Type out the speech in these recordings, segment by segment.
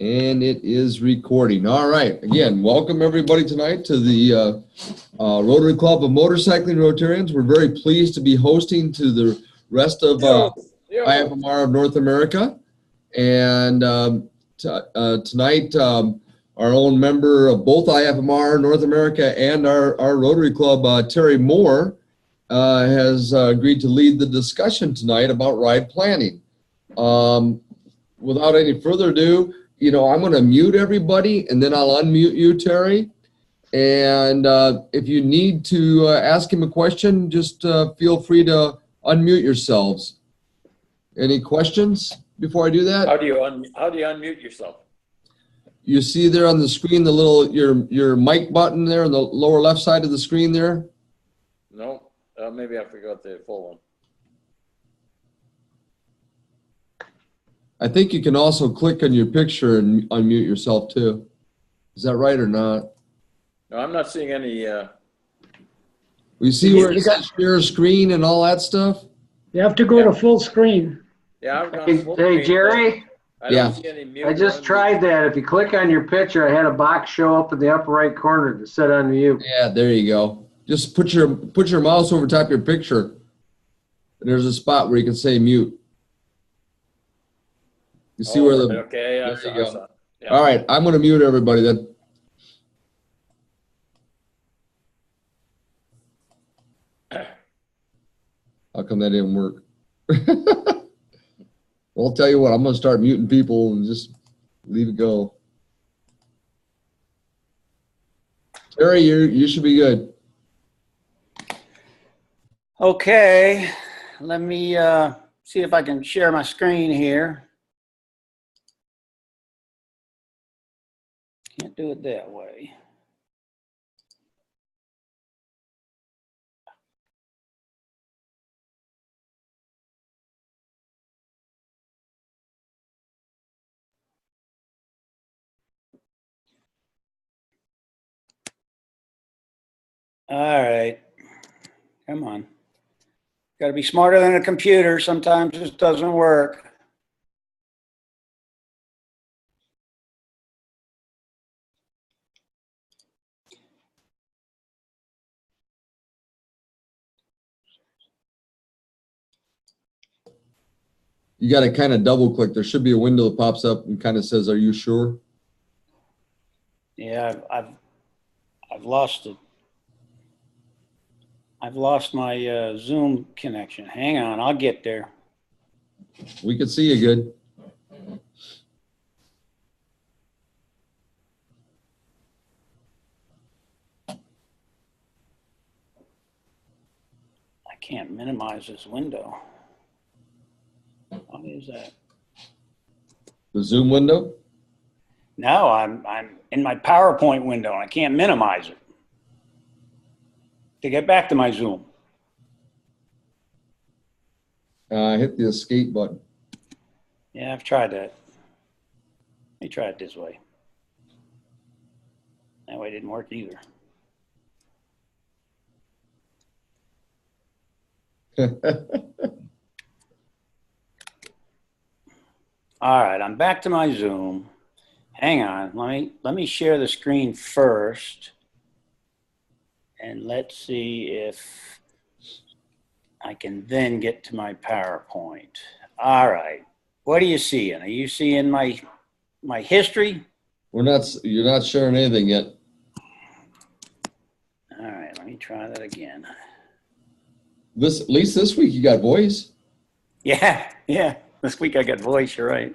And it is recording. All right. Again, welcome everybody tonight to the Rotary Club of Motorcycling Rotarians. We're very pleased to be hosting to the rest of IFMR of North America. And tonight, our own member of both IFMR North America and our Rotary Club, Terry Moore, has agreed to lead the discussion tonight about ride planning. Without any further ado, I'm going to mute everybody and then I'll unmute you, Terry. And if you need to ask him a question, just feel free to unmute yourselves. Any questions before I do that? How do you unmute yourself? You see there on the screen the little your mic button there on the lower left side of the screen there? No, maybe I forgot the full one. I think you can also click on your picture and unmute yourself too. Is that right or not? No, I'm not seeing any. We see where it says share screen and all that stuff? You have to go to full screen. Yeah, I've got full Hey, screen, Jerry, I don't see any mute. I just tried that. If you click on your picture, I had a box show up in the upper right corner to set on mute. Yeah, there you go. Just put your mouse over top of your picture. And there's a spot where you can say mute. You see where the okay, there you go. I saw. Yeah. All right, I'm going to mute everybody then. How come that didn't work? Well, I'll tell you what, I'm going to start muting people and just leave it go. Terry, you should be good. Okay, let me see if I can share my screen here. Can't do it that way. All right, come on. Got to be smarter than a computer. Sometimes this doesn't work. You got to kind of double click. There should be a window that pops up and kind of says, "Are you sure?" Yeah, I've lost it. I've lost my Zoom connection. Hang on, I'll get there. We can see you good. I can't minimize this window. Why is that? The Zoom window? No, I'm in my PowerPoint window and I can't minimize it. To get back to my Zoom. Hit the escape button. Yeah, I've tried that. Let me try it this way. That way it didn't work either. All right, I'm back to my Zoom. Hang on, let me share the screen first. And let's see if I can then get to my PowerPoint. All right, what are you seeing? Are you seeing my history? You're not sharing anything yet. All right, let me try that again. At least this week you got voice. Yeah. This week I got voice, you're right.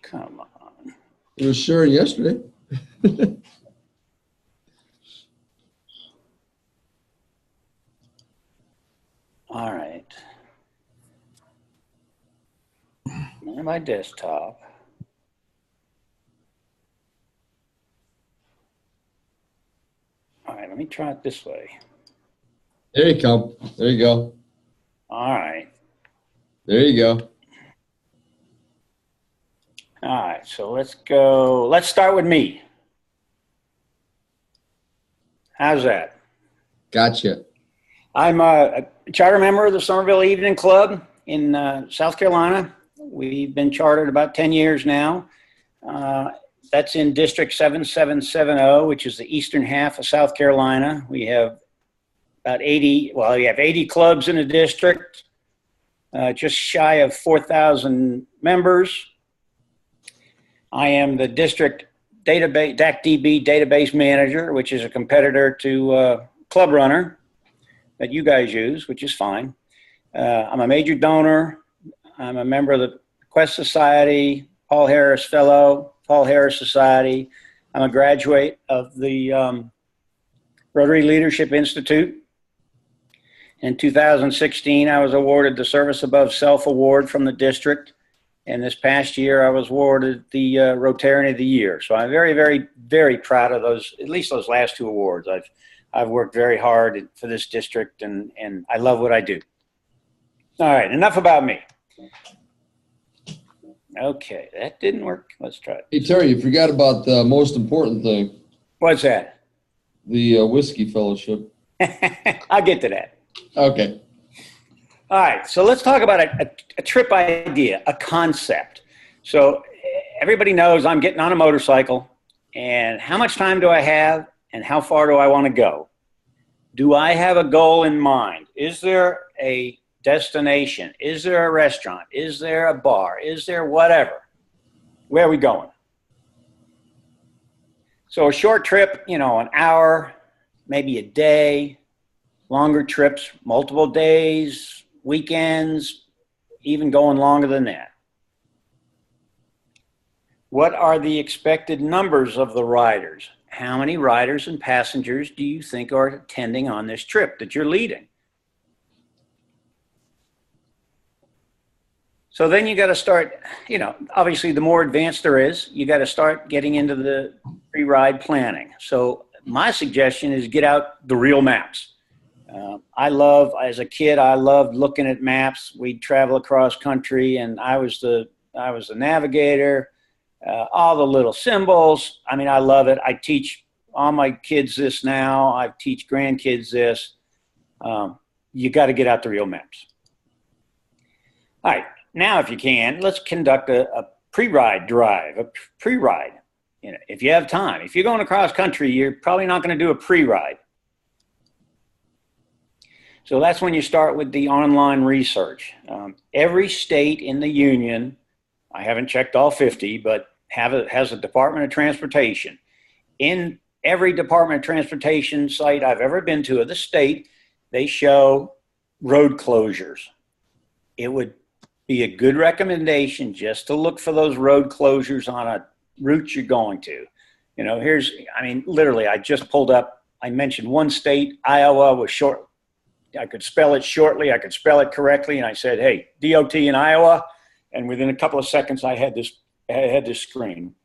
Come on. It was sharing yesterday. All right. On my desktop. All right, let me try it this way. There you come. There you go. All right. There you go. All right, so let's go. Let's start with me. How's that? Gotcha. I'm a charter member of the Somerville Evening Club in South Carolina. We've been chartered about 10 years now. That's in District 7770, which is the eastern half of South Carolina. We have about 80, well, we have 80 clubs in the district, just shy of 4,000 members. I am the district database, DACDB database manager, which is a competitor to Club Runner that you guys use, which is fine. I'm a major donor. I'm a member of the Quest Society, Paul Harris Fellow, Paul Harris Society. I'm a graduate of the Rotary Leadership Institute. In 2016, I was awarded the Service Above Self Award from the district. And this past year, I was awarded the Rotarian of the Year. So I'm very, very, very proud of those, at least those last two awards. I've worked very hard for this district, and I love what I do. All right, enough about me. Okay, that didn't work. Let's try it. Hey, Terry, you forgot about the most important thing, What's that? the Whiskey Fellowship. I'll get to that. Okay. All right, so let's talk about a trip idea, a concept. So everybody knows I'm getting on a motorcycle, and how much time do I have, and how far do I want to go? Do I have a goal in mind? Is there a destination? Is there a restaurant? Is there a bar? Is there whatever? Where are we going? So a short trip, you know, an hour, maybe a day. Longer trips, multiple days, weekends, even going longer than that. What are the expected numbers of the riders? How many riders and passengers do you think are attending on this trip that you're leading? So then you got to start, you know, obviously the more advanced there is, you got to start getting into the pre-ride planning. So my suggestion is get out the real maps. As a kid, I loved looking at maps. We'd travel across country, and I was the navigator, all the little symbols. I mean, I love it. I teach all my kids this now. I teach grandkids this. You got to get out the real maps. All right. Now, if you can, let's conduct a pre-ride drive, a pre-ride. You know, if you have time. If you're going across country, you're probably not going to do a pre-ride. So that's when you start with the online research. Every state in the union, I haven't checked all 50, but has a Department of Transportation. In every Department of Transportation site I've ever been to of the state, they show road closures. It would be a good recommendation just to look for those road closures on a route you're going to. You know, literally, I just pulled up, I mentioned one state, Iowa was short. I could spell it shortly, I could spell it correctly, and I said, hey, DOT in Iowa, and within a couple of seconds, I had this screen.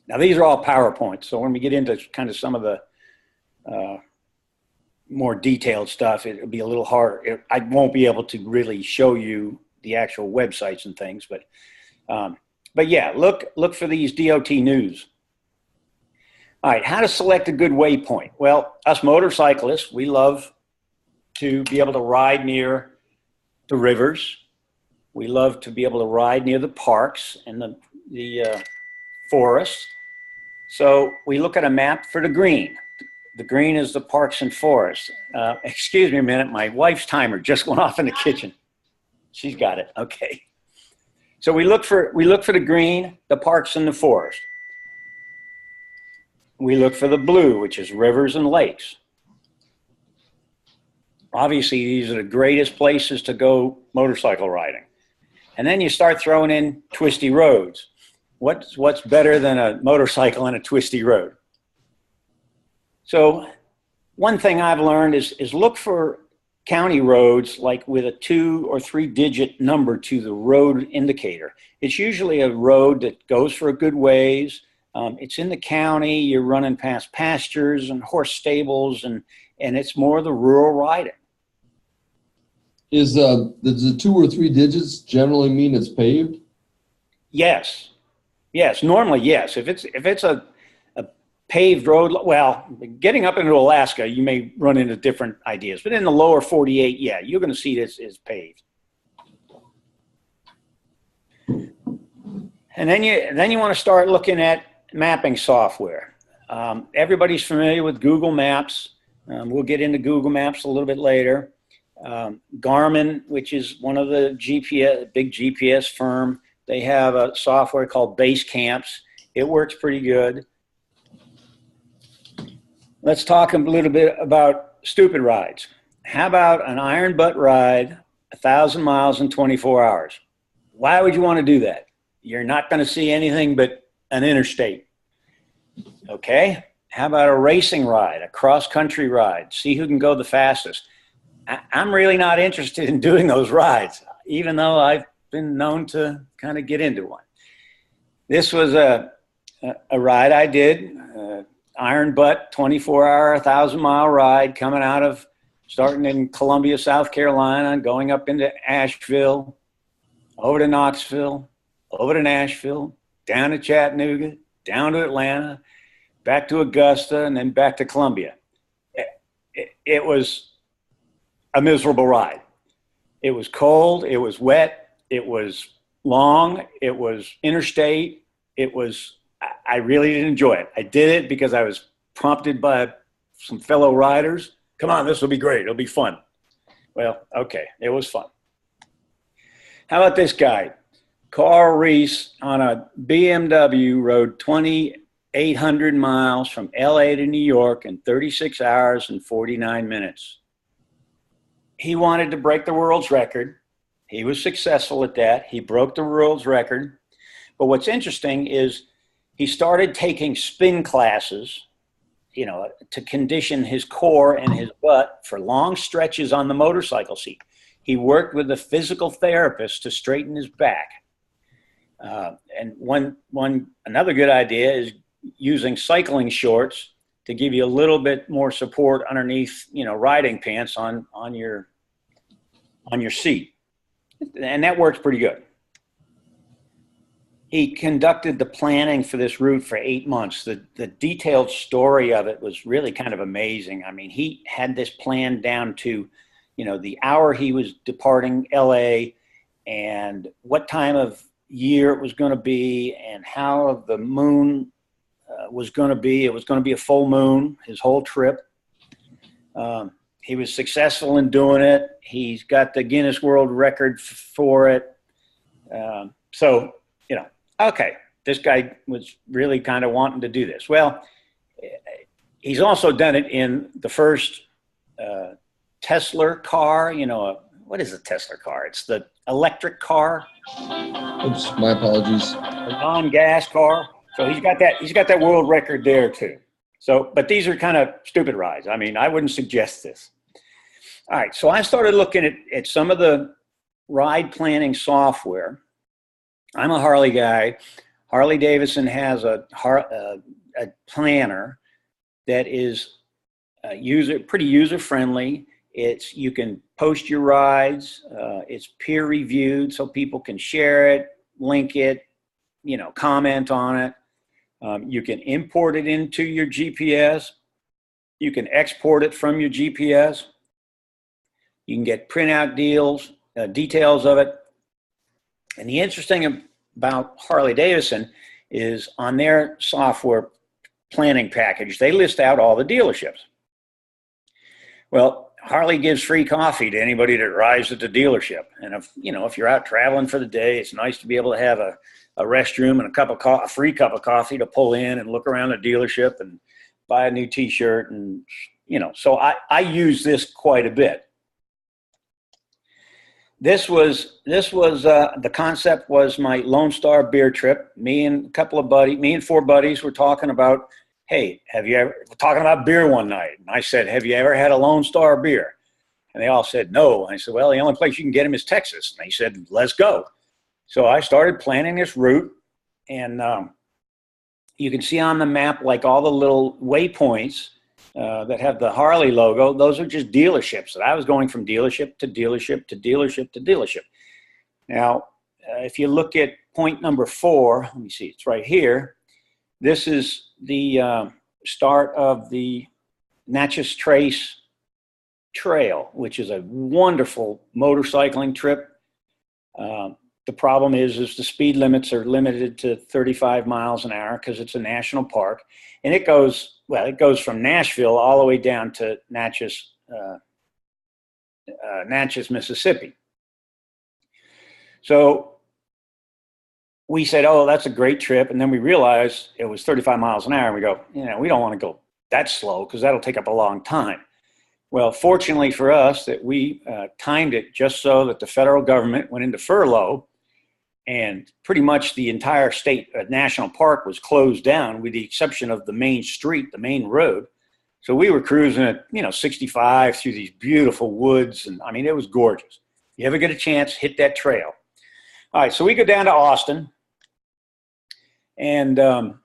Now, these are all PowerPoints, so when we get into kind of some of the more detailed stuff, it'll be a little harder. I won't be able to really show you the actual websites and things, but yeah, look for these DOT news. All right, how to select a good waypoint? Well, us motorcyclists, we love to be able to ride near the rivers. We love to be able to ride near the parks and the forests. So we look at a map for the green. The green is the parks and forests. Excuse me a minute, my wife's timer just went off in the kitchen. She's got it, okay. So we look for the green, the parks and the forest. We look for the blue, which is rivers and lakes. Obviously, these are the greatest places to go motorcycle riding. And then you start throwing in twisty roads. What's better than a motorcycle on a twisty road? So one thing I've learned is look for county roads like with a 2 or 3 digit number to the road indicator. It's usually a road that goes for a good ways. It's in the county, you're running past pastures and horse stables, and it's more the rural riding. Does the 2 or 3 digits generally mean it's paved? Yes. Normally, yes. If it's a paved road, well, getting up into Alaska, you may run into different ideas, but in the lower 48, yeah, you're going to see this is paved. And then you want to start looking at mapping software. Everybody's familiar with Google Maps. We'll get into Google Maps a little bit later. Garmin, which is one of the big GPS firm, they have a software called Base Camps. It works pretty good. Let's talk a little bit about stupid rides. How about an iron butt ride, 1,000 miles in 24 hours? Why would you want to do that? You're not going to see anything but an interstate. Okay? How about a racing ride, a cross-country ride? See who can go the fastest. I'm really not interested in doing those rides, even though I've been known to kind of get into one. This was a ride I did, iron butt, 24-hour, 1,000-mile ride coming out of, starting in Columbia, South Carolina, going up into Asheville, over to Knoxville, over to Nashville, down to Chattanooga, down to Atlanta, back to Augusta, and then back to Columbia. It was a miserable ride. It was cold, it was wet, it was long, it was interstate, I really didn't enjoy it. I did it because I was prompted by some fellow riders. Come on, this will be great, it'll be fun. Well, okay, it was fun. How about this guy? Carl Reese on a BMW rode 2,800 miles from LA to New York in 36 hours and 49 minutes. He wanted to break the world's record. He was successful at that. He broke the world's record. But what's interesting is he started taking spin classes, you know, to condition his core and his butt for long stretches on the motorcycle seat. He worked with a physical therapist to straighten his back. And another good idea is using cycling shorts to give you a little bit more support underneath, you know, riding pants on your seat. And that works pretty good. He conducted the planning for this route for 8 months. The detailed story of it was really kind of amazing. I mean, he had this plan down to, you know, the hour he was departing LA and what time of year it was going to be and how the moon was going to be. It was going to be a full moon, his whole trip. He was successful in doing it. He's got the Guinness World Record for it. So, you know, okay, this guy was really kind of wanting to do this. Well, he's also done it in the first Tesla car. You know, what is a Tesla car? It's the electric car. Oops, my apologies. A non-gas car. So he's got that world record there too. So, but these are kind of stupid rides. I mean, I wouldn't suggest this. All right, so I started looking at some of the ride planning software. I'm a Harley guy. Harley Davidson has a planner that is pretty user-friendly. You can post your rides. It's peer-reviewed so people can share it, link it, you know, comment on it. You can import it into your GPS. You can export it from your GPS. You can get printout details of it. And the interesting about Harley Davidson is on their software planning package, they list out all the dealerships. Well, Harley gives free coffee to anybody that rides at the dealership. And if you're out traveling for the day, it's nice to be able to have a restroom and a free cup of coffee to pull in and look around the dealership and buy a new t-shirt. And, you know, so I use this quite a bit. The concept was my Lone Star beer trip. Me and 4 buddies were talking about, hey, we're talking about beer one night. And I said, have you ever had a Lone Star beer? And they all said, no. And I said, well, the only place you can get them is Texas. And they said, let's go. So I started planning this route, and you can see on the map, like all the little waypoints that have the Harley logo, those are just dealerships. So I was going from dealership to dealership to dealership to dealership. Now, if you look at point number 4, let me see, it's right here. This is the start of the Natchez Trace Trail, which is a wonderful motorcycling trip. The problem is the speed limits are limited to 35 miles an hour because it's a national park, and it goes from Nashville all the way down to Natchez, Mississippi. So we said, oh, that's a great trip. And then we realized it was 35 miles an hour. And we go, we don't want to go that slow because that'll take up a long time. Well, fortunately for us that we timed it just so that the federal government went into furlough and pretty much the entire state national park was closed down with the exception of the main street, the main road. So we were cruising at, 65 through these beautiful woods. And I mean, it was gorgeous. If you ever get a chance, hit that trail. All right, so we go down to Austin. And all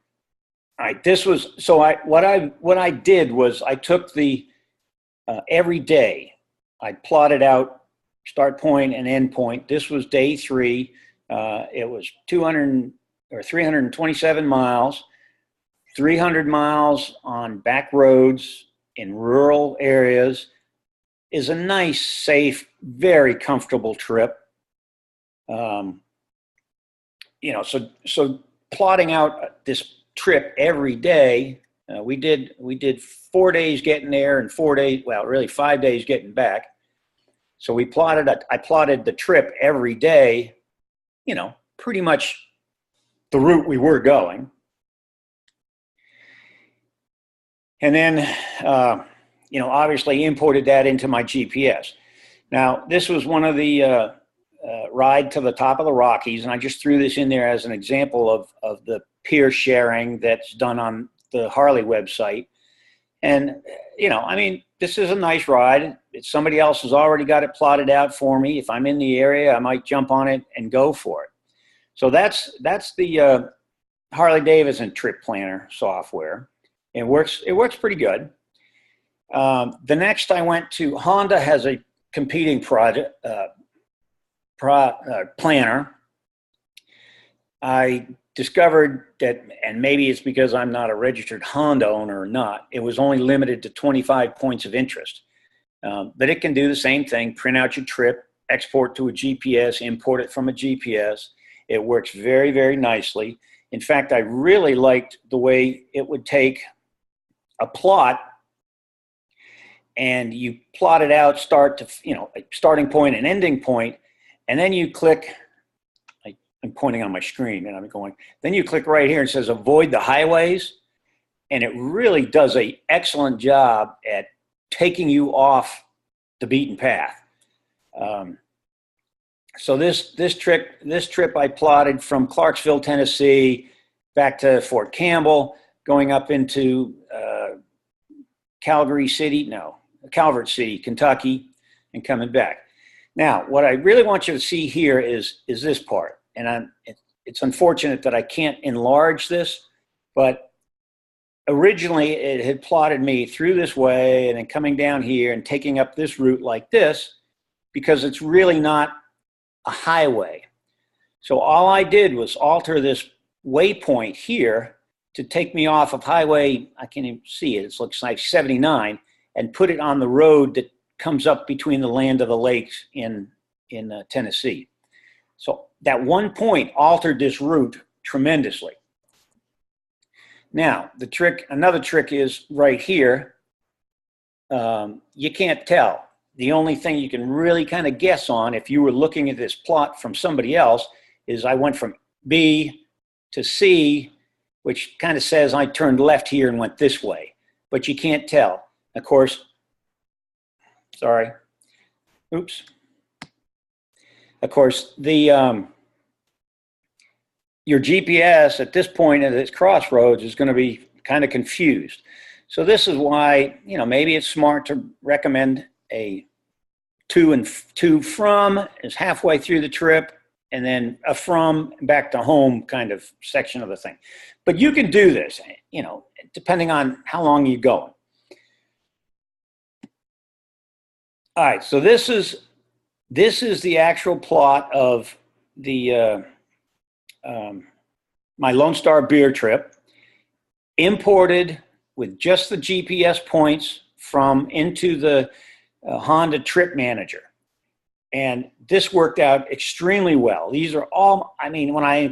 right, this was, so what I did was I took the, every day, I plotted out start point and end point. This was day 3. It was 327 miles, 300 miles on back roads in rural areas. Is a nice, safe, very comfortable trip. So plotting out this trip every day, we did 4 days getting there and 4 days, well, really 5 days getting back. So I plotted the trip every day, pretty much the route we were going. And then, obviously imported that into my GPS. Now, this was one of the ride to the top of the Rockies, and I just threw this in there as an example of the peer sharing that's done on the Harley website. And, this is a nice ride. Somebody else has already got it plotted out for me. If I'm in the area, I might jump on it and go for it. So that's the Harley Davidson trip planner software. It works pretty good. The next I went to, Honda has a competing project planner. I discovered that, and maybe it's because I'm not a registered Honda owner or not, it was only limited to 25 points of interest. But it can do the same thing, print out your trip, export to a GPS, import it from a GPS. It works very, very nicely. In fact, I really liked the way it would take a plot and you plot it out, starting point and ending point, and then you click, I'm pointing on my screen and I'm going, then you click right here and it says avoid the highways. And it really does an excellent job at taking you off the beaten path. So this trip I plotted from Clarksville, Tennessee, back to Fort Campbell, going up into Calvert City, Kentucky, and coming back. Now, what I really want you to see here is this part. And it's unfortunate that I can't enlarge this, but originally it had plotted me through this way and then coming down here and taking up this route like this, because it's really not a highway. So all I did was alter this waypoint here to take me off of highway, I can't even see it, it looks like 79, and put it on the road that comes up between the Land of the Lakes in Tennessee. So that one point altered this route tremendously. Now, another trick is right here. You can't tell. The only thing you can really kind of guess on if you were looking at this plot from somebody else is I went from B to C, which kind of says I turned left here and went this way, but you can't tell. Of course, sorry, oops. Of course, your GPS at this point at this crossroads is going to be kind of confused. So this is why, maybe it's smart to recommend a to and from is halfway through the trip, and then a from back to home kind of section of the thing. But you can do this, depending on how long you're going. All right, so this is the actual plot of the my Lone Star beer trip, imported with just the GPS points from into the Honda Trip Manager. And this worked out extremely well. These are all, I mean, when I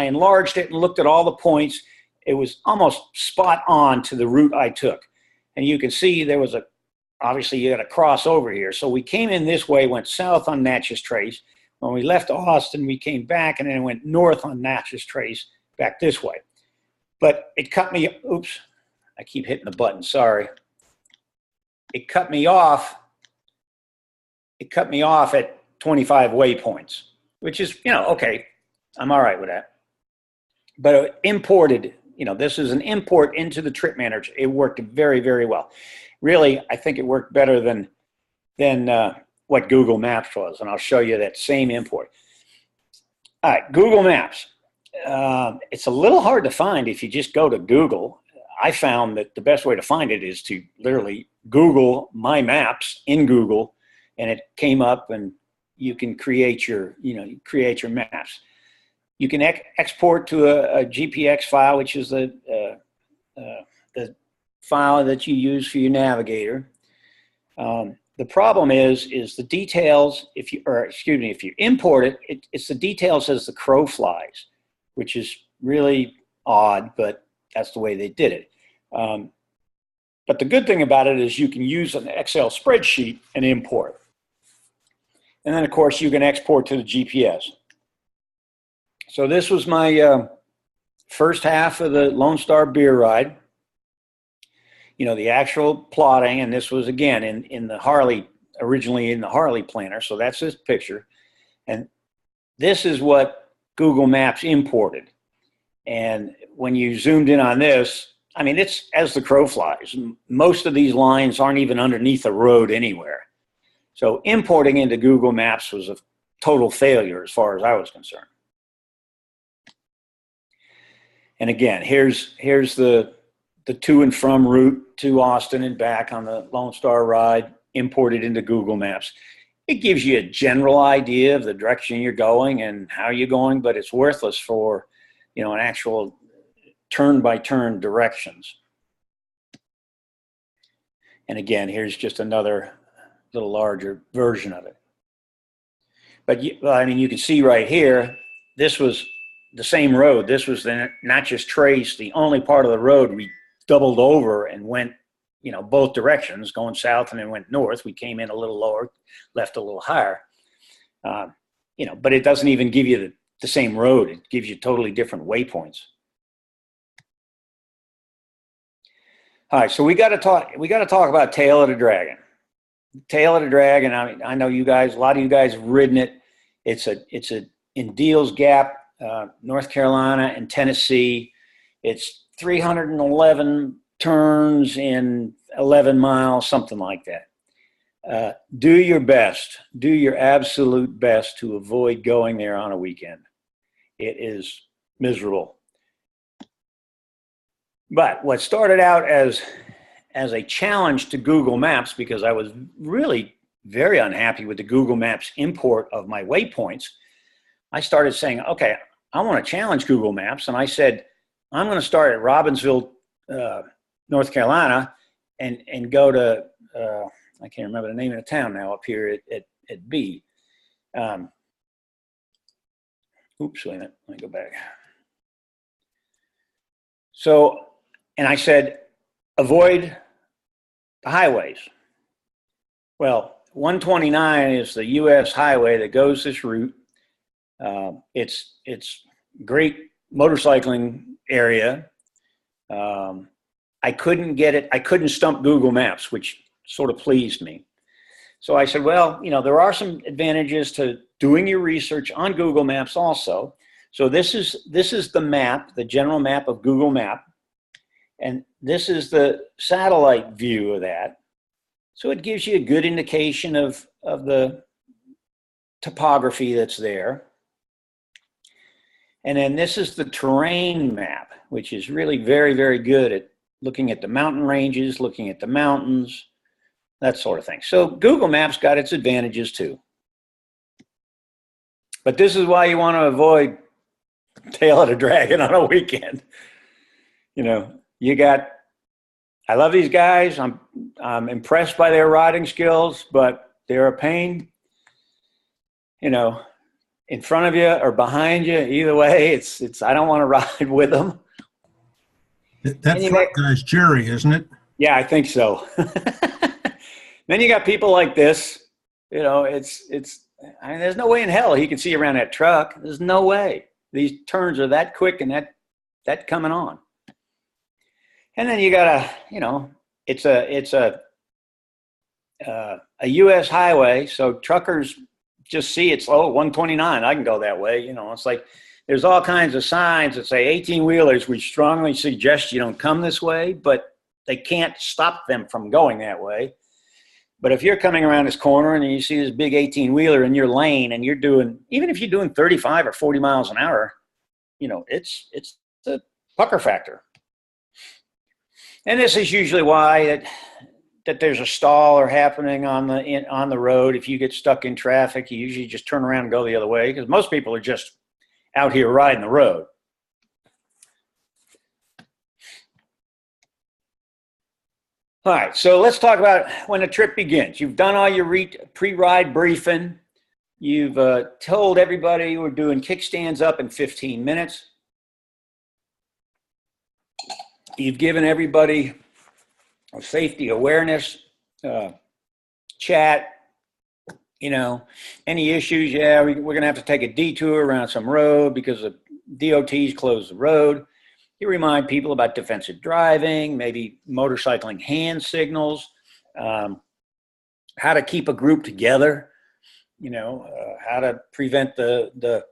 enlarged it and looked at all the points, it was almost spot on to the route I took. And you can see there was obviously you got to cross over here. So we came in this way, went south on Natchez Trace. When we left Austin, we came back and then went north on Natchez Trace back this way. But it cut me, oops, I keep hitting the button, sorry. It cut me off at 25 waypoints, which is, okay, I'm all right with that. But it imported, this is an import into the Trip Manager. It worked very, very well. Really, I think it worked better than what Google Maps was, and I'll show you that same import. All right, Google Maps. It's a little hard to find if you just go to Google. I found that the best way to find it is to literally Google my maps in Google, and it came up, and you can create your maps. You can export to a GPX file, which is the file that you use for your navigator. The problem is the details. If you import it, it's the details as the crow flies, which is really odd, but that's the way they did it. But the good thing about it is you can use an Excel spreadsheet and import. And then, of course, you can export to the GPS. So this was my first half of the Lone Star beer ride. The actual plotting, and this was, again, in the Harley, originally in the Harley planner. So that's this picture. And this is what Google Maps imported. And when you zoomed in on this, I mean, it's as the crow flies. Most of these lines aren't even underneath a road anywhere. So importing into Google Maps was a total failure as far as I was concerned. And again, here's the to and from route to Austin and back on the Lone Star ride, imported into Google Maps. It gives you a general idea of the direction you're going and how you're going, but it's worthless for, an actual turn-by-turn directions. And again, here's just another little larger version of it. But you can see right here, this was the same road. This was the Natchez Trace, the only part of the road we doubled over and went, both directions, going south and then went north. We came in a little lower, left a little higher. But it doesn't even give you the same road. It gives you totally different waypoints. All right, so we got to talk about Tail of the Dragon. Tail of the Dragon. I mean, I know you guys, a lot of you guys have ridden it. It's in Deals Gap, North Carolina and Tennessee. It's 311 turns in 11 miles, something like that. Do your best, do your absolute best to avoid going there on a weekend. It is miserable. But what started out as a challenge to Google Maps, because I was really very unhappy with the Google Maps import of my waypoints, I started saying, okay, I want to challenge Google Maps. And I said, I'm going to start at Robbinsville, North Carolina, and go to, I can't remember the name of the town now up here at B. Oops, wait a minute, let me go back. So, and I said, avoid the highways. Well, 129 is the U.S. highway that goes this route. It's great motorcycling area. I couldn't get it. I couldn't stump Google Maps, which sort of pleased me. So I said, well, there are some advantages to doing your research on Google Maps also. So this is the map, the general map of Google Map. And this is the satellite view of that. So it gives you a good indication of the topography that's there. And then this is the terrain map, which is really very, very good at looking at the mountain ranges, looking at the mountains, that sort of thing. So Google Maps got its advantages too. But this is why you want to avoid Tail of the Dragon on a weekend. You got I love these guys. I'm impressed by their riding skills, but they're a pain, you know, in front of you or behind you. Either way, it's I don't want to ride with them. That front guy's Jerry, isn't it? Yeah, I think so. Then you got people like this, you know, I mean, there's no way in hell he can see around that truck. There's no way. These turns are that quick and that coming on. And then you gotta, you know, it's a U.S. highway, so truckers just see it's 129. I can go that way. You know, it's like there's all kinds of signs that say 18-wheelers. We strongly suggest you don't come this way, but they can't stop them from going that way. But if you're coming around this corner and you see this big 18-wheeler in your lane and you're doing, even if you're doing 35 or 40 miles an hour, you know, it's the pucker factor. And this is usually why that there's a stall or happening on the road. If you get stuck in traffic, you usually just turn around and go the other way because most people are just out here riding the road. All right, so let's talk about when the trip begins. You've done all your pre-ride briefing. You've told everybody we're doing kickstands up in 15 minutes. You've given everybody a safety awareness chat. You know, any issues, yeah, we're going to have to take a detour around some road because the DOT's closed the road. You remind people about defensive driving, maybe motorcycling hand signals, how to keep a group together, you know, how to prevent the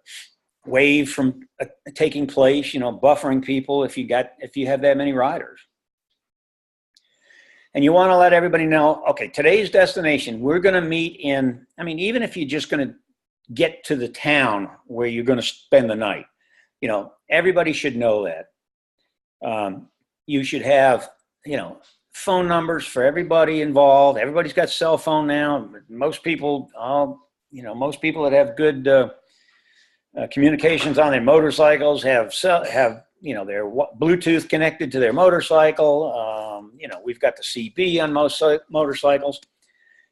wave from taking place, you know, buffering people if you have that many riders. And you want to let everybody know, okay, today's destination, we're going to meet in, I mean, even if you're just going to get to the town where you're going to spend the night, you know, everybody should know that. You should have, you know, phone numbers for everybody involved. Everybody's got cell phone now. Most people, most people that have good communications on their motorcycles have you know, their Bluetooth connected to their motorcycle. You know, we've got the CB on most motorcycles.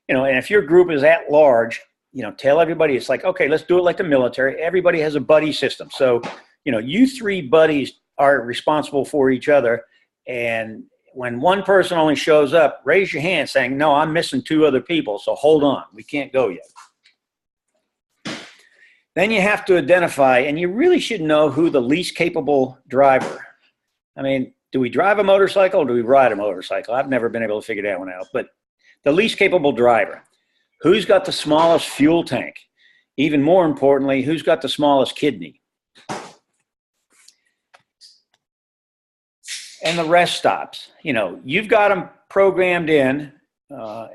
You know, and if your group is at large, you know, tell everybody, it's like, okay, let's do it like the military. Everybody has a buddy system. So, you know, you three buddies are responsible for each other. And when one person only shows up, raise your hand saying, no, I'm missing two other people. So hold on, we can't go yet. Then you have to identify, and you really should know who the least capable driver. I mean, do we drive a motorcycle or do we ride a motorcycle? I've never been able to figure that one out, but the least capable driver. Who's got the smallest fuel tank? Even more importantly, who's got the smallest kidney? And the rest stops. You know, you've got them programmed in.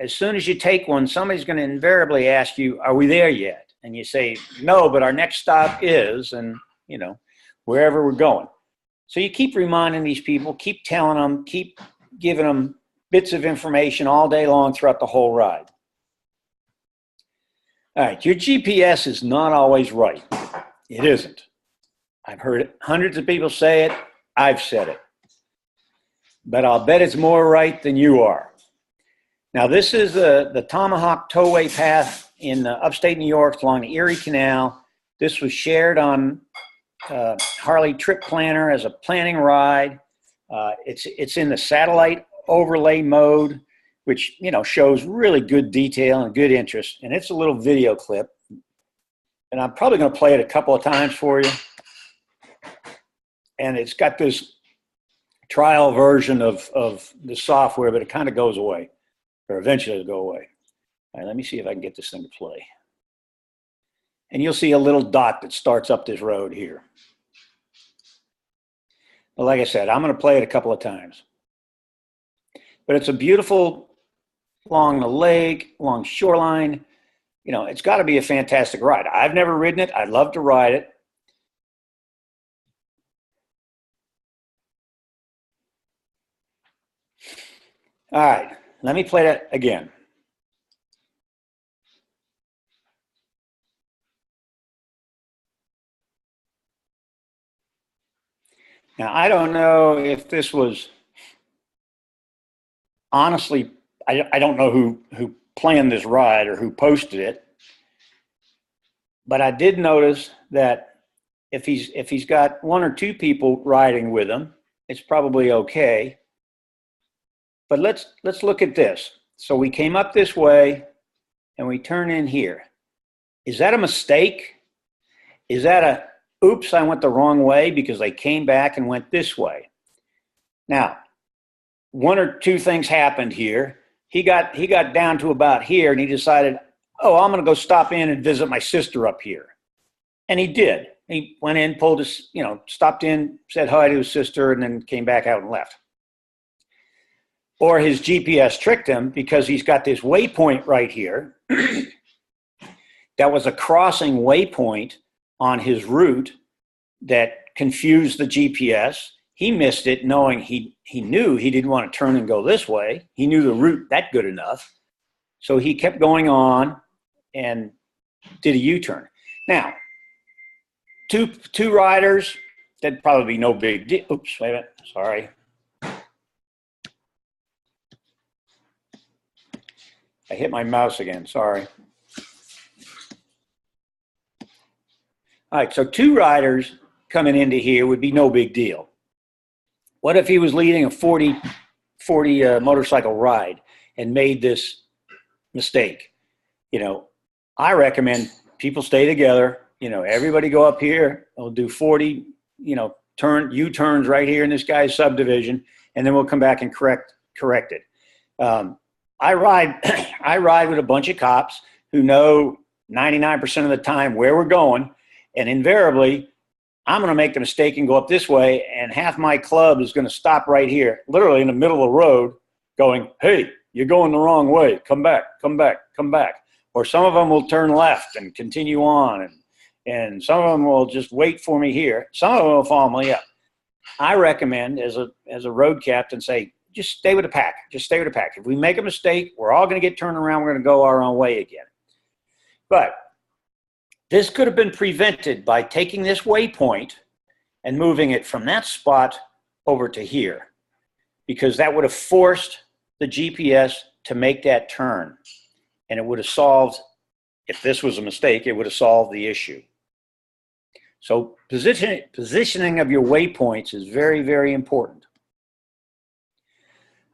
As soon as you take one, somebody's going to invariably ask you, are we there yet? And you say, no, but our next stop is, and, you know, wherever we're going. So you keep reminding these people, keep telling them, keep giving them bits of information all day long throughout the whole ride. All right, your GPS is not always right. It isn't. I've heard it, hundreds of people say it. I've said it. But I'll bet it's more right than you are. Now, this is the Tomahawk Towway Path in upstate New York along the Erie Canal. This was shared on Harley Trip Planner as a planning ride. It's in the satellite overlay mode, which, you know, shows really good detail and good interest. And it's a little video clip. And I'm probably going to play it a couple of times for you. And it's got this trial version of the software, but it kind of goes away, or eventually it'll go away. All right, let me see if I can get this thing to play. And you'll see a little dot that starts up this road here. But like I said, I'm going to play it a couple of times. But it's a beautiful, along the lake, along shoreline. You know, it's got to be a fantastic ride. I've never ridden it. I'd love to ride it. All right, let me play that again. Now, I don't know if this was honestly, I don't know who planned this ride or who posted it, but I did notice that if he's got one or two people riding with him, it's probably okay. But let's look at this. So we came up this way and we turn in here. Is that a mistake? Is that a, oops, I went the wrong way because they came back and went this way? Now, one or two things happened here. He got down to about here and he decided, oh, I'm going to go stop in and visit my sister up here. And he did. He went in, pulled his, stopped in, said hi to his sister, and then came back out and left. Or his GPS tricked him because he's got this waypoint right here that was a crossing waypoint on his route that confused the GPS. He missed it knowing he knew he didn't want to turn and go this way. He knew the route that good enough. So he kept going on and did a U-turn. Now, two riders, that'd probably be no big deal. Oops, wait a minute, sorry. I hit my mouse again, sorry. All right, so two riders coming into here would be no big deal. What if he was leading a 40 motorcycle ride and made this mistake? I recommend people stay together. Everybody go up here. We'll do 40, U-turns right here in this guy's subdivision, and then we'll come back and correct it. I ride with a bunch of cops who know 99% of the time where we're going, and invariably, I'm going to make the mistake and go up this way, and half my club is going to stop right here, literally in the middle of the road, going, hey, you're going the wrong way. Come back, come back, come back. Or some of them will turn left and continue on, and some of them will just wait for me here. Some of them will follow me up. I recommend, as a road captain, say, just stay with the pack. Just stay with the pack. If we make a mistake, we're all going to get turned around. We're going to go our own way again. But this could have been prevented by taking this waypoint and moving it from that spot over to here, because that would have forced the GPS to make that turn. And it would have solved, if this was a mistake, it would have solved the issue. So positioning of your waypoints is very, very important.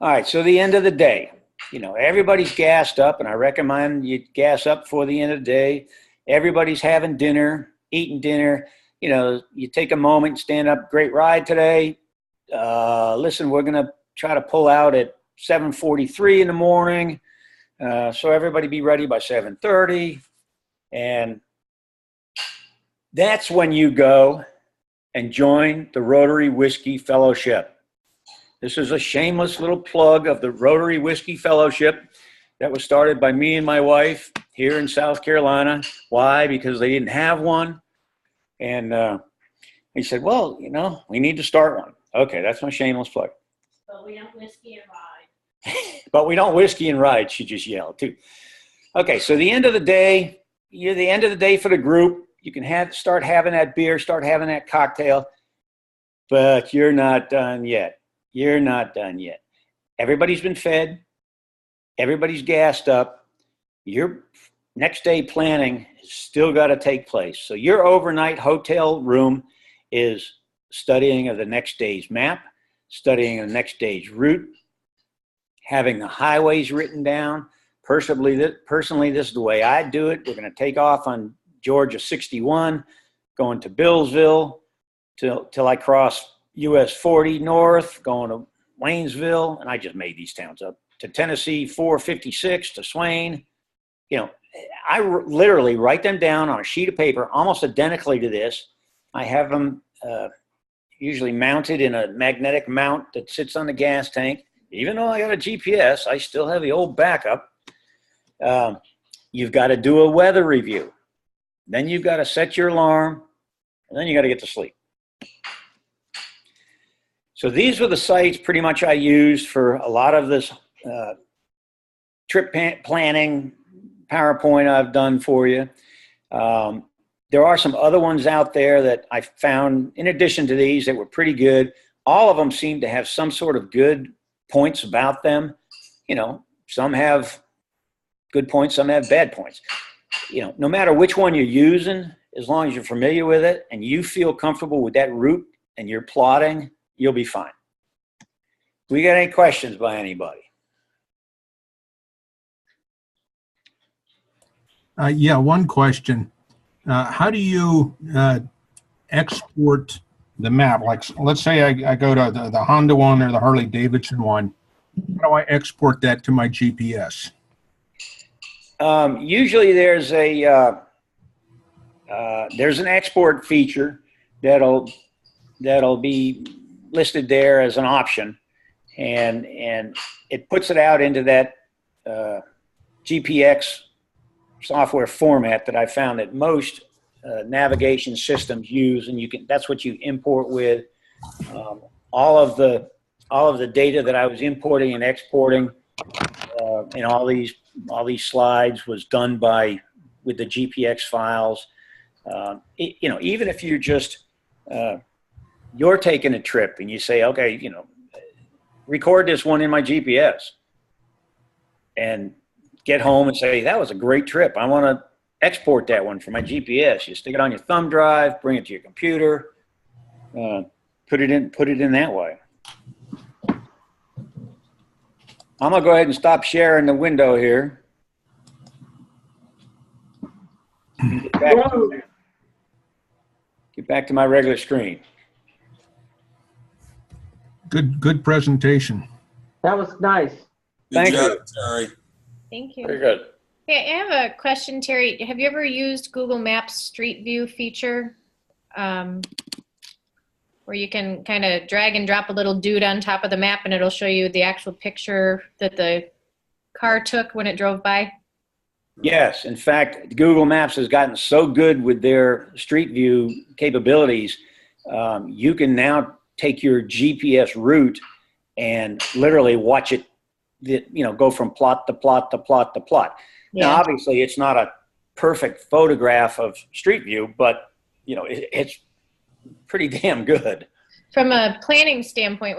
All right, so the end of the day, everybody's gassed up, and I recommend you gas up for the end of the day. Everybody's having dinner, eating dinner. You take a moment, stand up, great ride today. Listen, we're going to try to pull out at 7:43 in the morning. So everybody be ready by 7:30. And that's when you go and join the Rotary Whiskey Fellowship. This is a shameless little plug of the Rotary Whiskey Fellowship that was started by me and my wife here in South Carolina. Why? Because they didn't have one. And he said, well, we need to start one. Okay, that's my shameless plug. But we don't whiskey and ride. But we don't whiskey and ride, she just yelled too. Okay, so the end of the day, you're the end of the day for the group. You can start having that beer, start having that cocktail, but you're not done yet. You're not done yet. Everybody's been fed. Everybody's gassed up. Your next day planning has still got to take place. So your overnight hotel room is studying of the next day's map, studying of the next day's route, having the highways written down. Personally, this is the way I do it. We're going to take off on Georgia 61, going to Billsville till I cross US 40 north, going to Waynesville, and I just made these towns up, to Tennessee 456, to Swain. I literally write them down on a sheet of paper, almost identically to this. I have them usually mounted in a magnetic mount that sits on the gas tank. Even though I got a GPS, I still have the old backup. You've got to do a weather review. Then you've got to set your alarm, and then you got to get to sleep. So these were the sites pretty much I used for a lot of this trip planning PowerPoint I've done for you. There are some other ones out there that I found in addition to these that were pretty good. All of them seem to have some sort of good points about them. some have good points, some have bad points. No matter which one you're using, as long as you're familiar with it and you feel comfortable with that route and you're plotting, you'll be fine. We got any questions by anybody? Yeah, one question. How do you export the map? Like, let's say I go to the Honda one or the Harley Davidson one. How do I export that to my GPS? Usually there's an export feature that'll be listed there as an option, and it puts it out into that GPX software format that I found that most navigation systems use, and that's what you import with. All of the data that I was importing and exporting in all these slides was done with the GPX files. Even if you just you're taking a trip and you say, okay, record this one in my GPS, and get home and say, that was a great trip. I want to export that one from my GPS. You stick it on your thumb drive, bring it to your computer, put it in that way. I'm gonna go ahead and stop sharing the window here. Get back to my regular screen. Good presentation. That was nice. Thank you. Terry. Thank you. Very good. Okay, I have a question, Terry. Have you ever used Google Maps Street View feature? Where you can kind of drag and drop a little dude on top of the map and it'll show you the actual picture that the car took when it drove by? Yes, in fact, Google Maps has gotten so good with their Street View capabilities, you can now take your GPS route and literally watch it, go from plot to plot to plot to plot. Yeah. Now, obviously, it's not a perfect photograph of Street View, but it's pretty damn good. From a planning standpoint,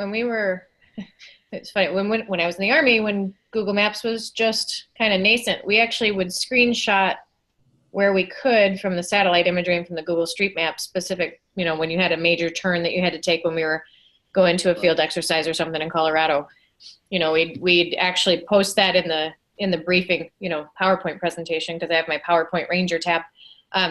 it's funny, when I was in the Army, when Google Maps was just kind of nascent, we actually would screenshot where we could from the satellite imagery and from the Google Street Map specific, when you had a major turn that you had to take when we were going to a field exercise or something in Colorado. We'd actually post that in the briefing, PowerPoint presentation, because I have my PowerPoint Ranger tab.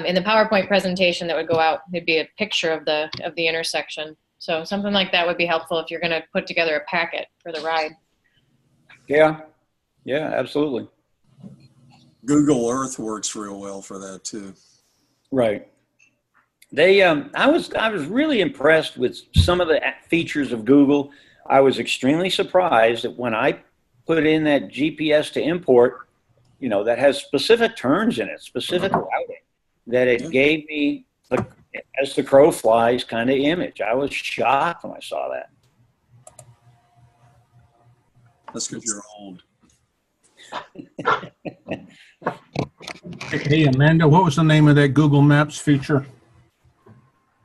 In the PowerPoint presentation that would go out, there'd be a picture of the intersection. So something like that would be helpful if you're going to put together a packet for the ride. Yeah, absolutely. Google Earth works real well for that too. Right. They, I was really impressed with some of the features of Google. I was extremely surprised that when I put in that GPS to import, that has specific turns in it, specific routing, that it gave me, as the crow flies kind of image. I was shocked when I saw that. That's because you're old. Hey, Amanda, what was the name of that Google Maps feature?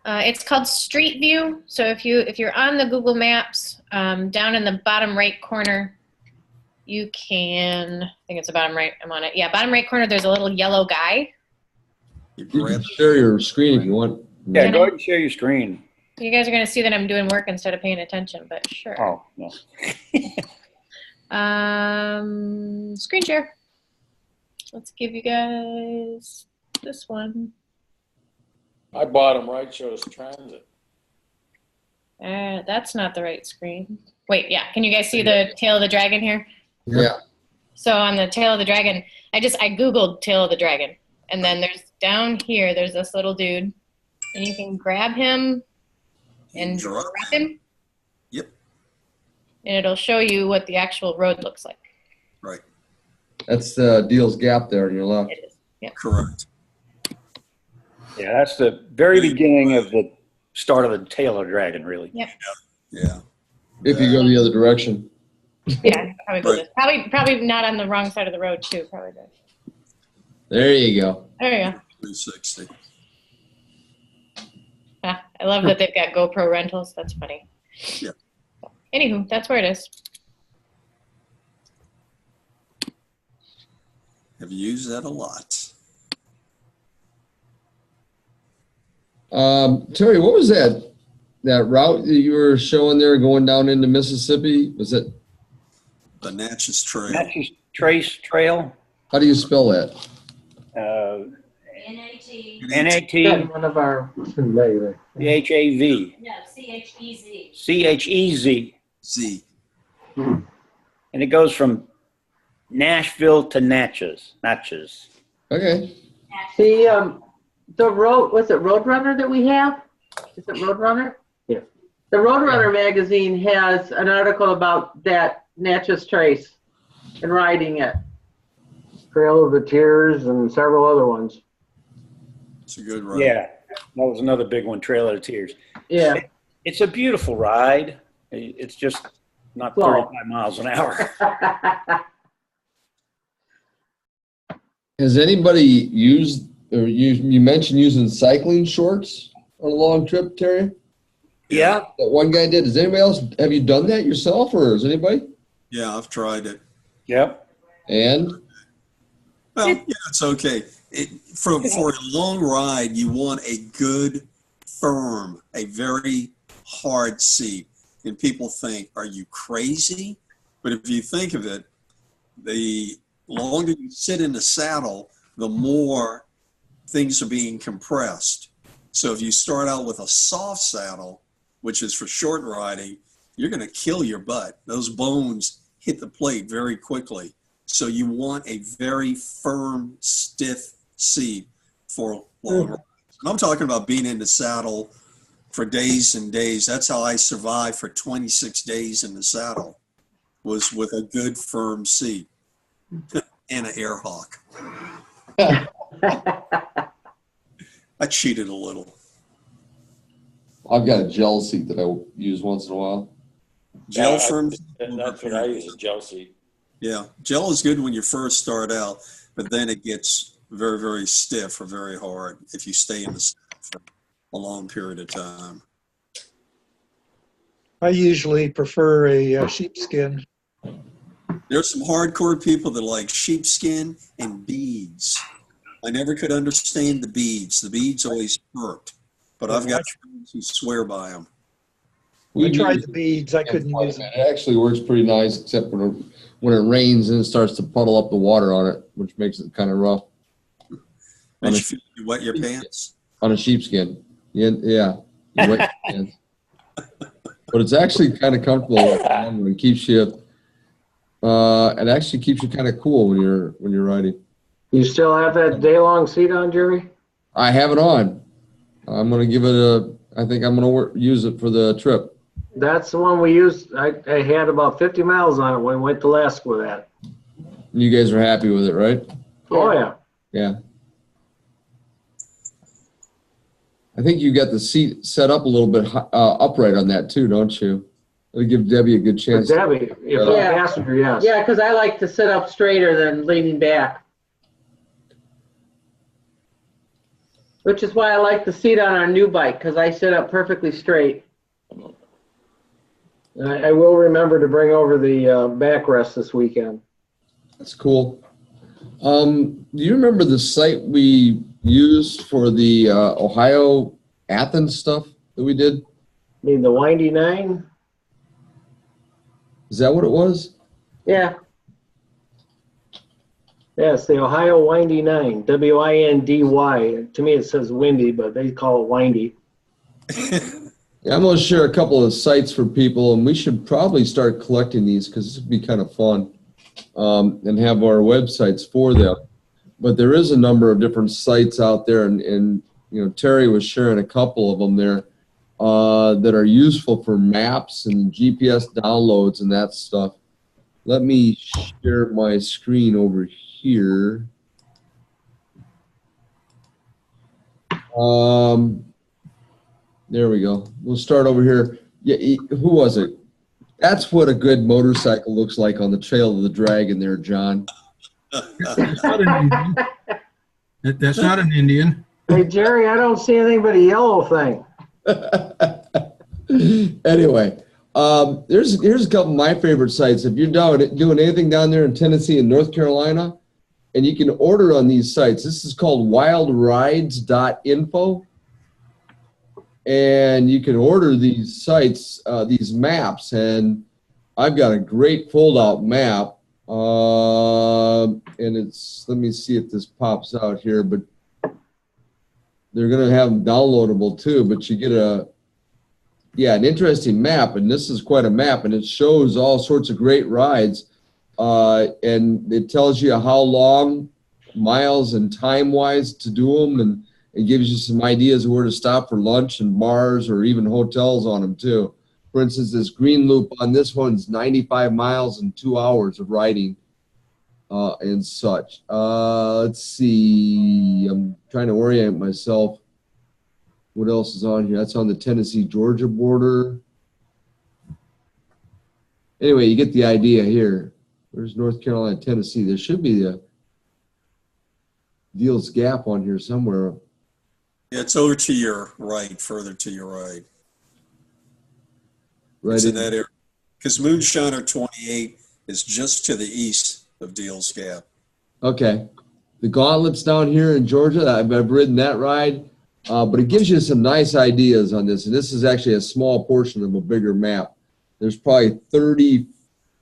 It's called Street View. So if you're on the Google Maps, down in the bottom right corner, you can, I think it's the bottom right, I'm on it. Yeah, bottom right corner, there's a little yellow guy. You can share your screen if you want. Yeah, go ahead and share your screen. You guys are going to see that I'm doing work instead of paying attention, but sure. Oh, no. Screen share. Let's give you guys this one. My bottom right shows transit. That's not the right screen. Wait, yeah. Can you guys see the tail of the dragon here? Yeah. So on the tail of the dragon, I Googled tail of the dragon. And then there's down here, there's this little dude. And you can grab him and drop him. Yep. And it'll show you what the actual road looks like. Right. That's Deal's Gap there on your left. It is. Yeah. Correct. Yeah, that's the very beginning of the start of the tail of the dragon, really. Yep. Yeah. If you go the other direction. Yeah, probably do Right. this. Probably not on the wrong side of the road too. Probably good. There you go. There you go. 360. Ah, I love that they've got GoPro rentals. That's funny. Yeah. Anywho, that's where it is. Have used that a lot. Terry, what was that route that you were showing there going down into Mississippi? Was it? The Natchez Trail. Natchez Trace Trail. How do you spell that? NAT. One of our. CHAV. No, CHEZ. CHEZ. Z. And it goes from Nashville to Natchez. Okay. The road, was it Roadrunner that we have? Is it Roadrunner? Yeah. The Roadrunner magazine has an article about that Natchez Trace and riding it. Trail of the Tears and several other ones. It's a good ride. Yeah, that was another big one, Trail of Tears. Yeah. It's a beautiful ride. It's just not Slow. 35 miles an hour. Has anybody used, or you mentioned using cycling shorts on a long trip, Terry? Yeah. That one guy did. Does anybody else, have you done that yourself, or is anybody? Yeah, I've tried it. Yep. And? Well, yeah, it's okay. For a long ride, you want a good, firm, a very hard seat. And people think, are you crazy? But if you think of it, the longer you sit in the saddle, the more things are being compressed. So if you start out with a soft saddle, which is for short riding, you're going to kill your butt. Those bones hit the plate very quickly. So you want a very firm, stiff seat for long rides. And I'm talking about being in the saddle for days and days. That's how I survived for 26 days in the saddle, was with a good, firm seat and an air hawk. I cheated a little. I've got a gel seat that I use once in a while. Gel firm. That's what I use, a gel seat. Yeah, gel is good when you first start out, but then it gets very, very stiff or very hard if you stay in the saddle for a long period of time. I usually prefer a sheepskin. There's some hardcore people that like sheepskin and beads. I never could understand the beads. The beads always hurt, but I've got friends who swear by them. I tried the beads. I couldn't use them. It actually works pretty nice, except when it rains and it starts to puddle up the water on it, which makes it kind of rough. Makes you feel like you wet your pants? On a sheepskin. Yeah. You wet your pants. But it's actually kind of comfortable. It keeps you, it actually keeps you kind of cool when you're riding. You still have that day-long seat on, Jerry? I have it on. I'm going to give it I think I'm going to use it for the trip. That's the one we used. I had about 50 miles on it when we went to Alaska with that. You guys are happy with it, right? Oh, yeah. Yeah. I think you got the seat set up a little bit upright on that too, don't you? It'll give Debbie a good chance. For Debbie, if a Yeah. passenger, yes. Yeah, because I like to sit up straighter than leaning back. Which is why I like the seat on our new bike, because I sit up perfectly straight. I will remember to bring over the backrest this weekend. That's cool. Do you remember the site we used for the Ohio Athens stuff that we did? Need the Windy 9? Is that what it was? Yeah. Yes, the Ohio Windy 9, W-I-N-D-Y. To me it says windy, but they call it windy. Yeah, I'm going to share a couple of sites for people, and we should probably start collecting these because this would be kind of fun, and have our websites for them. But there is a number of different sites out there, and you know, Terry was sharing a couple of them there that are useful for maps and GPS downloads and that stuff. Let me share my screen over here. There we go. We'll start over here. Yeah, who was it? That's what a good motorcycle looks like on the Trail of the Dragon there, John. That's not an Indian. That's not an Indian. Hey, Jerry, I don't see anything but a yellow thing. Anyway, here's a couple of my favorite sites. If you're doing anything down there in Tennessee and North Carolina, and you can order on these sites. This is called wildrides.info. And you can order these sites, these maps, and I've got a great fold-out map. And it's, let me see if this pops out here, but they're going to have them downloadable too, but you get an interesting map, and this is quite a map, and it shows all sorts of great rides, and it tells you how long, miles and time-wise to do them, and it gives you some ideas of where to stop for lunch and bars or even hotels on them too. For instance, this green loop on this one's 95 miles and 2 hours of riding and such. Let's see. I'm trying to orient myself. What else is on here? That's on the Tennessee-Georgia border. Anyway, you get the idea here. Where's North Carolina, Tennessee? There should be the Deals Gap on here somewhere. Yeah, it's over to your right, further to your right. Right It's in that area. Because Moonshiner 28 is just to the east of Deals Gap. Okay. The Gauntlet's down here in Georgia. I've ridden that ride, but it gives you some nice ideas on this. And this is actually a small portion of a bigger map. There's probably 30,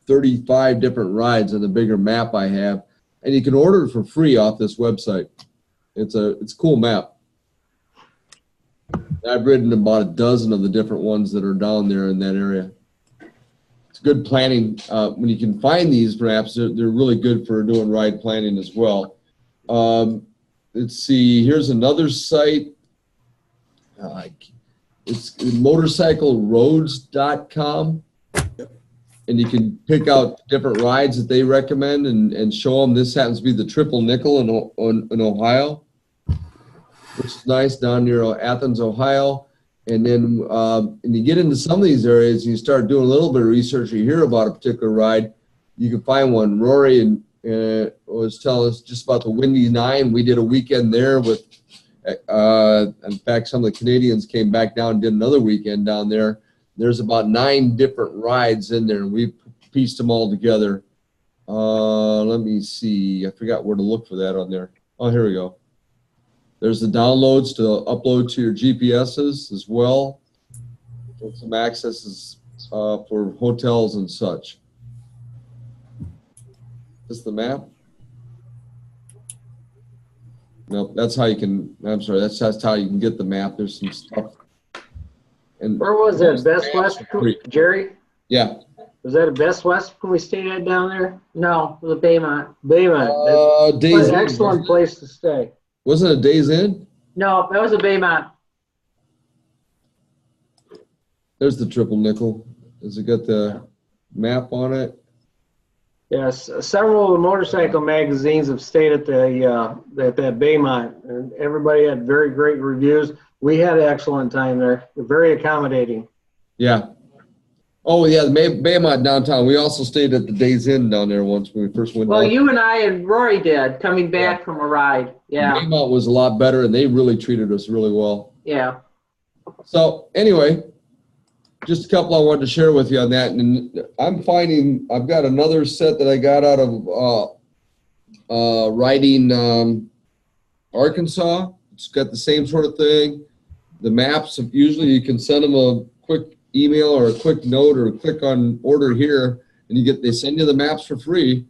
35 different rides on the bigger map I have. And you can order it for free off this website. It's a cool map. I've ridden about a dozen of the different ones that are down there in that area. It's good planning. When you can find these maps, they're really good for doing ride planning as well. Let's see, here's another site. It's motorcycleroads.com. And you can pick out different rides that they recommend and show them. This happens to be the Triple Nickel in Ohio, which is nice, down near Athens, Ohio. And then and you get into some of these areas and you start doing a little bit of research, you hear about a particular ride, you can find one. Rory was telling us just about the Windy 9. We did a weekend there with, in fact, some of the Canadians came back down and did another weekend down there. There's about 9 different rides in there, and we pieced them all together. Let me see. I forgot where to look for that on there. Oh, here we go. There's the downloads to upload to your GPSs as well. Get some accesses for hotels and such. Is this the map? Nope, that's how you can, I'm sorry, that's how you can get the map. There's some stuff. And Where was that? Best West, Jerry? Yeah. Was that a Best West when we stayed at down there? No, it was a Baymont. Baymont. Days That's an Inn, excellent place to stay. Wasn't it Days Inn? No, that was a Baymont. There's the Triple Nickel. Has it got the map on it? Yes, several of the motorcycle magazines have stayed at that Baymont, and everybody had very great reviews. We had an excellent time there. They're very accommodating. Yeah. Oh, yeah, the Baymont downtown. We also stayed at the Days Inn down there once when we first went Well, down. you and I and Rory did, coming back from a ride. Yeah, Baymont was a lot better, and they really treated us really well. yeah. So anyway, just a couple I wanted to share with you on that. And I'm finding, I've got another set that I got out of riding Arkansas. It's got the same sort of thing. The maps, usually you can send them a quick email or a quick note or click on order here, and they send you the maps for free.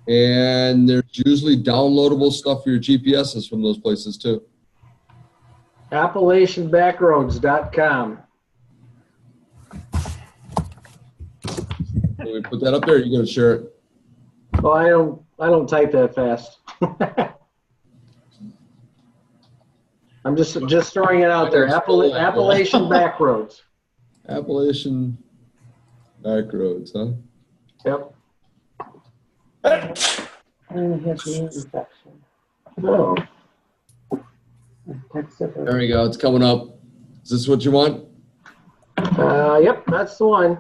And there's usually downloadable stuff for your GPSs from those places too. AppalachianBackroads.com. Can we put that up there? You're gonna share it. Well, I don't type that fast. I'm just throwing it out there. Appalachian Backroads. Appalachian Backroads, huh? Yep. Oh. There we go. It's coming up. Is this what you want? Yep, that's the one.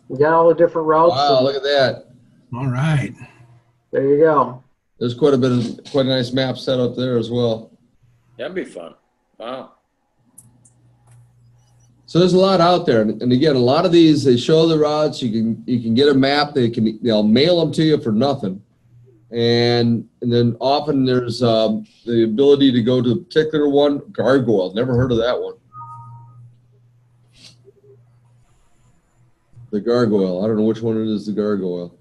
We got all the different routes. Wow, look at that. All right. There you go. There's quite a nice map set up there as well. That'd be fun. Wow. So there's a lot out there, and again, a lot of these, they show the routes. You can get a map. They'll mail them to you for nothing, And then often there's the ability to go to a particular one. Gargoyle, never heard of that one. The gargoyle, I don't know which one it is, the gargoyle.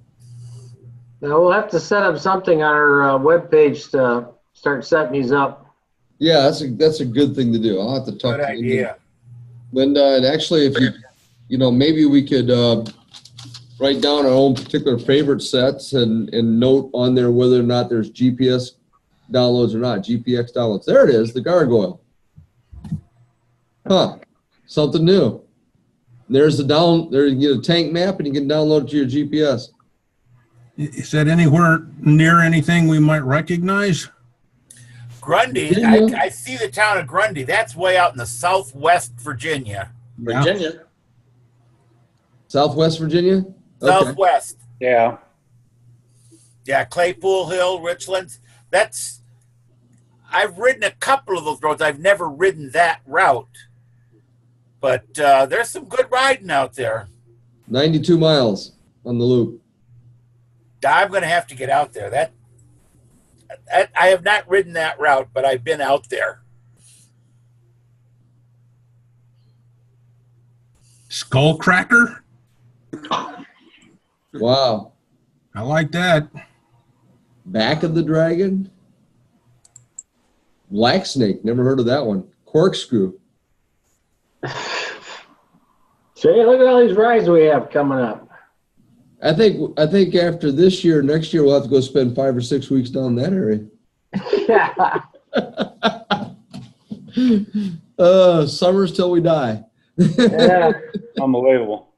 Now we'll have to set up something on our webpage to start setting these up. Yeah, that's a good thing to do. I'll have to talk Good to idea. Linda, and actually, if you know, maybe we could write down our own particular favorite sets and note on there whether or not there's GPS downloads or not, GPX downloads. There it is, the gargoyle. Huh, something new. There's there you get a tank map and you can download it to your GPS. Is that anywhere near anything we might recognize? Grundy, Virginia. I see the town of Grundy. That's way out in the southwest Virginia. Yeah. Virginia. Southwest Virginia? Okay. Southwest. Yeah. Yeah, Claypool Hill, Richlands. I've ridden a couple of those roads. I've never ridden that route. But there's some good riding out there. 92 miles on the loop. I'm going to have to get out there. I have not ridden that route, but I've been out there. Skullcracker? Wow. I like that. Back of the Dragon. Black Snake, never heard of that one. Corkscrew. See, look at all these rides we have coming up. I think after this year, next year we'll have to go spend 5 or 6 weeks down that area. Summers till we die. Yeah. Unbelievable.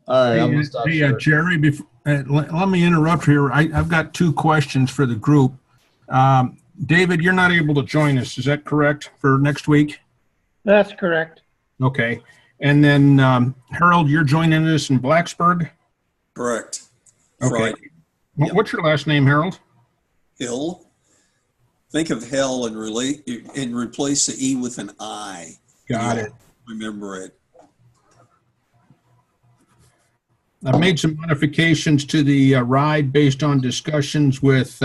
All right, I'm gonna stop. Hey, sharing. Jerry, let me interrupt here. I've got 2 questions for the group. David, you're not able to join us. Is that correct for next week? That's correct. Okay. And then Harold, you're joining us in Blacksburg? Correct. Okay. Friday. What's your last name, Harold? Hill. Think of hell and replace the E with an I. Got it. Remember it. I've made some modifications to the ride based on discussions with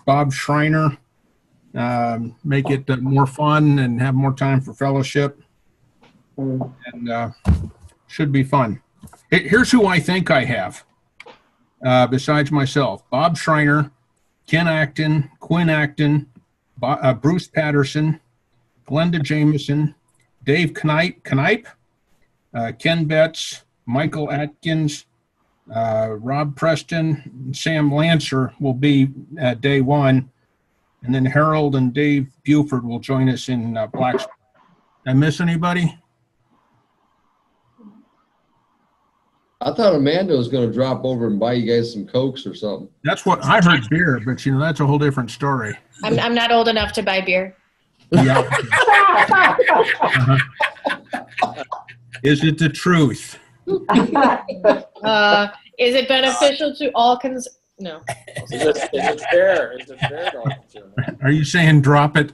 Bob Schreiner. Make it more fun and have more time for fellowship. And should be fun. Here's who I think I have, besides myself. Bob Schreiner, Ken Acton, Quinn Acton, Bruce Patterson, Glenda Jameson, Dave Knipe, Ken Betts, Michael Atkins, Rob Preston, Sam Lancer will be at day 1. And then Harold and Dave Buford will join us in Blacksburg. Did I miss anybody? I thought Amanda was going to drop over and buy you guys some Cokes or something. That's what I heard, beer, but that's a whole different story. I'm not old enough to buy beer. Yeah. Is it the truth? Is it beneficial to all No. Is it fair? Is it fair to all consumers? Are you saying drop it?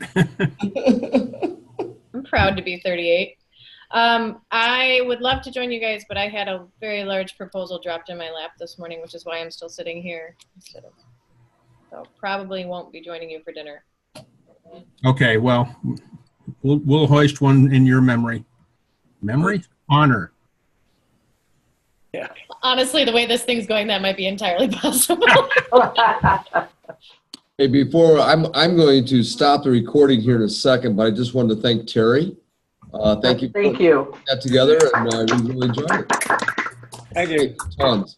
I'm proud to be 38. I would love to join you guys, but I had a very large proposal dropped in my lap this morning, which is why I'm still sitting here. So probably won't be joining you for dinner. Okay, well, we'll hoist one in your memory. Memory? Honor. Yeah. Honestly, the way this thing's going, that might be entirely possible. Hey, before I'm going to stop the recording here in a second, but I just wanted to thank Terry. Thank you. Thank you. That together, and we really enjoyed it. Thank you. Tons.